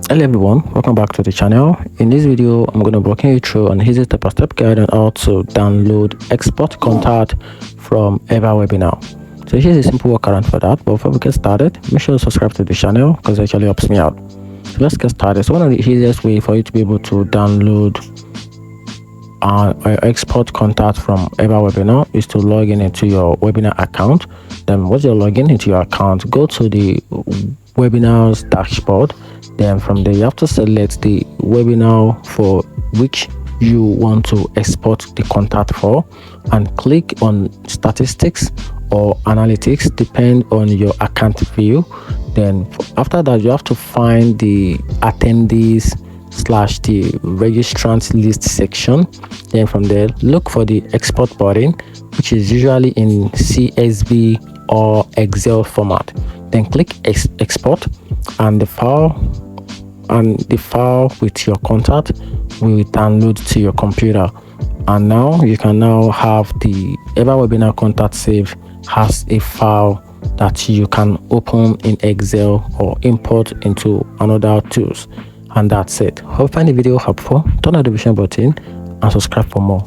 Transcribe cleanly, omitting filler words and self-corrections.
Hello everyone, welcome back to the channel. In this video I'm going to be walking you through an easy step-by-step guide on how to download export contact from EverWebinar. So here's a simple workaround for that, but before we get started, make sure to subscribe to the channel because it actually helps me out. So let's get started. So one of the easiest way for you to be able to download export contact from EverWebinar is to log in into your webinar account. Then once you're logging into your account, go to the webinars dashboard. Then from there you have to select the webinar for which you want to export the contact for and click on statistics or analytics, depend on your account view. Then after that you have to find the attendees / the registrants list section. Then from there look for the export button, which is usually in CSV or Excel format. Then click export, and the file with your contact will download to your computer. And now you can now have the EverWebinar contact saved as a file that you can open in Excel or import into another tools. And that's it. Hope you find the video helpful. Turn on the notification button and subscribe for more.